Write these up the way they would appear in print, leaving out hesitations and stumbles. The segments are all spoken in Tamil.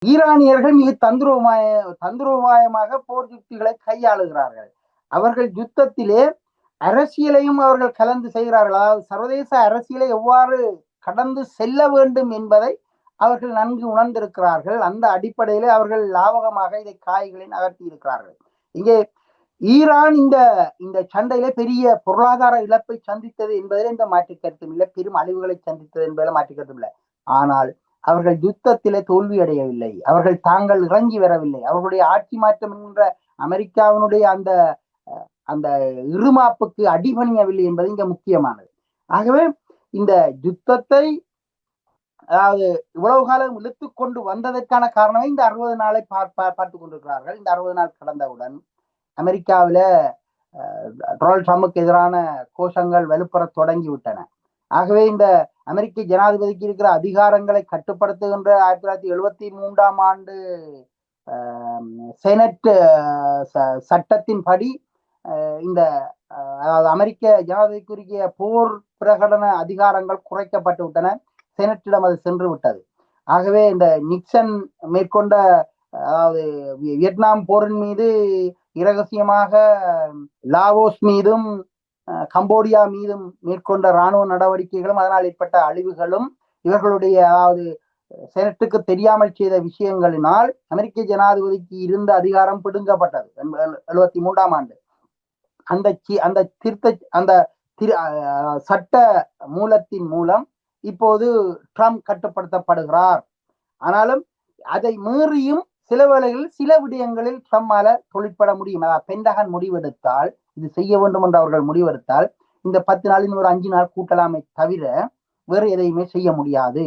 ஈரானியர்கள் மிக தந்திரோபாயமாக போர் யுக்திகளை கையாளுகிறார்கள். அவர்கள் யுத்தத்திலே அரசியலையும் அவர்கள் கலந்து செய்கிறார்கள். அதாவது சர்வதேச அரசியலை எவ்வாறு கடந்து செல்ல வேண்டும் என்பதை அவர்கள் நன்கு உணர்ந்திருக்கிறார்கள். அந்த அடிப்படையிலே அவர்கள் லாபகமாக இதை காய்களை நகர்த்தி இருக்கிறார்கள். இங்கே ஈரான் இந்த சண்டையில பெரிய பொருளாதார இழப்பை சந்தித்தது என்பதில் இந்த மாற்று கருத்தும் இல்லை, பெரும் அழிவுகளை சந்தித்தது என்பதில் மாற்று கருத்தும் இல்லை. ஆனால் அவர்கள் யுத்தத்திலே தோல்வி அடையவில்லை, அவர்கள் தாங்கள் இறங்கி வரவில்லை, அவர்களுடைய ஆட்சி மாற்றம் என்ற அமெரிக்காவினுடைய அந்த அந்த இருமாப்புக்கு அடிபணியவில்லை என்பது இங்க முக்கியமானது. ஆகவே இந்த யுத்தத்தை அதாவது இவ்வளவு காலம் இழுத்து கொண்டு வந்ததற்கான காரணமே இந்த 60 நாளை பார்த்து கொண்டிருக்கிறார்கள். இந்த 60 நாள் கடந்தவுடன் அமெரிக்காவில டொனால்ட் ட்ரம்புக்கு எதிரான கோஷங்கள் வலுப்பெற தொடங்கிவிட்டன. ஆகவே இந்த அமெரிக்க ஜனாதிபதிக்கு இருக்கிற அதிகாரங்களை கட்டுப்படுத்துகின்ற 1973 ஆண்டு செனட் சட்டத்தின்படி இந்த அதாவது அமெரிக்க ஜனாதிபதிக்குரிய போர் பிரகடன அதிகாரங்கள் குறைக்கப்பட்டு விட்டன. செனட்டிடம் அது சென்று விட்டது. ஆகவே இந்த நிக்சன் மேற்கொண்ட அதாவது வியட்நாம் போரின் மீது இரகசியமாக லாவோஸ் மீதும் கம்போடியா மீதும் மேற்கொண்ட இராணுவ நடவடிக்கைகளும் அதனால் ஏற்பட்ட அழிவுகளும் இவர்களுடைய அதாவது செனட்டுக்கு தெரியாமல் செய்த விஷயங்களினால் அமெரிக்க ஜனாதிபதிக்கு இருந்த அதிகாரம் பிடுங்கப்பட்டது 73 ஆண்டு. அந்த சட்ட மூலத்தின் மூலம் இப்போது ட்ரம்ப் கட்டுப்படுத்தப்படுகிறார். ஆனாலும் அதை மீறியும் சில வேளைகளில் சில விடயங்களில் ட்ரம்பால தொழிற்பட முடியும். பென்டகன் முடிவெடுத்தால் இது செய்ய வேண்டும் என்று அவர்கள் முடிவெடுத்தால் இந்த 10 நாளில் ஒரு 5 நாள் கூட்டலாமை தவிர வேறு எதையுமே செய்ய முடியாது.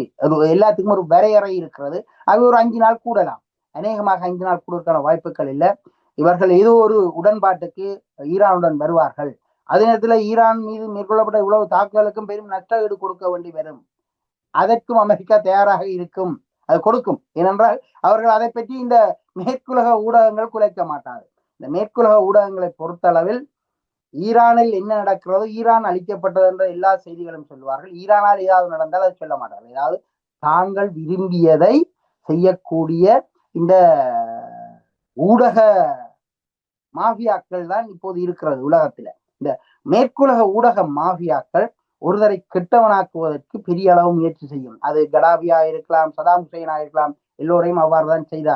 எல்லாத்துக்கும் ஒரு வரையறை இருக்கிறது. அது ஒரு 5 நாள் கூடலாம், அநேகமாக 5 நாள் கூடுவதற்கான வாய்ப்புகள் இல்லை. இவர்கள் ஏதோ ஒரு உடன்பாட்டுக்கு ஈரானுடன் வருவார்கள். அதே நேரத்தில் ஈரான் மீது மேற்கொள்ளப்பட்ட இவ்வளவு தாக்குதலுக்கும் பெரும் நஷ்ட ஈடு கொடுக்க வேண்டி வரும். அதற்கும் அமெரிக்கா தயாராக இருக்கும், அது கொடுக்கும். ஏனென்றால் அவர்கள் அதை பற்றி இந்த மேற்குலக ஊடகங்கள் குலைக்க மாட்டார்கள். இந்த மேற்குலக ஊடகங்களை பொறுத்தளவில் ஈரானில் என்ன நடக்கிறதோ, ஈரான் அழிக்கப்பட்டது என்ற எல்லா செய்திகளும் சொல்லுவார்கள். ஈரானால் ஏதாவது நடந்தால் அதை சொல்ல மாட்டார்கள். ஏதாவது தாங்கள் விரும்பியதை செய்யக்கூடிய இந்த ஊடக மாஃபியாக்கள் தான் இப்போது இருக்கிறது உலகத்துல. இந்த மேற்குலக ஊடக மாஃபியாக்கள் ஒருவரை கெட்டவனாக்குவதற்கு பெரிய அளவு முயற்சி செய்யும். அது கடாபியா இருக்கலாம், சதாம் ஹுசைனா இருக்கலாம், எல்லோரையும் அவ்வாறு தான் செய்தார்.